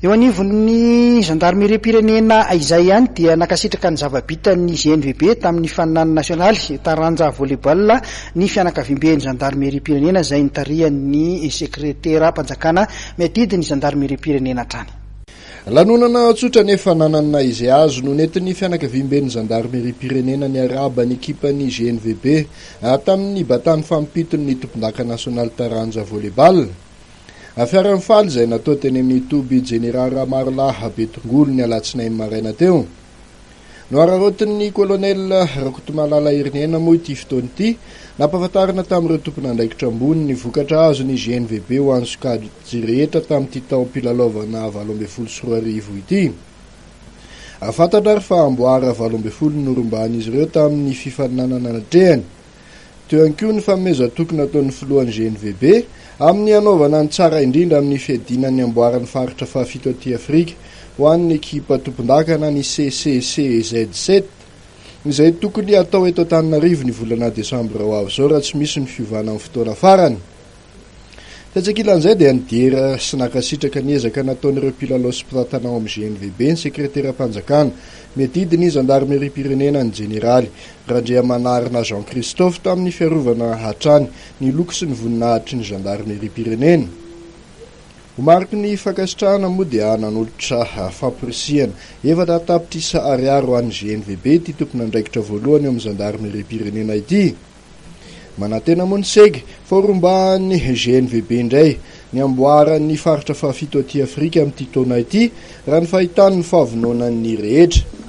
Eo anivon'ny Zandarimariam-pirenena izay ihany dia nankasitraka ny zava-bitan'ny GNVB tamin'ny faninany nasionaly Taranja volley-ball ny fianakaviam-ben'ny Zandarimariam-pirenena izay nitarihan'ny sekreteram-panjakana miadidy ny Zandarimariam-pirenena hatrany. Lanonana tsotra nefa nanana izay azo no nentin'ny fianakaviam-ben'ny Zandarimariam-pirenena ny araba ny ekipan'ny GNVB tamin'ny batany fampiton'ny tompon-daka nasionaly Taranja volley-ball. Afiara faly izay natao teny amin'ny toby Generara Marolaha Betongolo ny alatsinainy maraina teo. Noararotin'ny kolonel Rakotomalala Irenena moa ity fotoana ity, nampahafantarina tamin'ireo tompon'andraikitra ambony ny vokatra azo ny GNVB ho an'ny sokady rehetra tamin'ity taom-pilalaovana 2024 ity. Afantatra fa amboara 2020 norumbany izy ireo tamin'ny fifaninanana anatrehany. Teo ihany koa ny fanomezan-tokony nataon'ny filohan'ny GNVB amin'ny anaovana ny tsara indrindra amin'ny fiadinan'ny amboaran'ny faritra fahafito aty Afrika ho an'ny ekipa tompon-dakana ny CCCZ7 izay tokony atao eto Antananarivo ny volana Desambra ho avy izao raha tsy misy ny fiovana amin'ny fotoana farany. Fetsakilan'izay dia nidera sy nankasitraka ny ezaka nataon'ireo mpilalao sy mpitantana amin'ny GNVB ny sekreteram-panjakana miadidy ny Zandarimariam-pirenena ny jeneraly Randriamanarina Jean-Christophe tamin'ny fiarovana hatrany ny loko sy ny voninahitry ny Zandarimariam-pirenena. Homariky ny fankasitrahana moa dia nanolotra fampirisihana efatra tapitrisa ariary ho an'ny GNVB ity tompon'andraikitra voalohany amin'ny Zandarimariam-pirenena ity. Manantena moa ny segy faorombahan'ny GNVB indray ny amboaran'ny faritra fahafito aty Afrika amin'ity taona ity raha ny fahitany ny fahavononan'ny rehetra.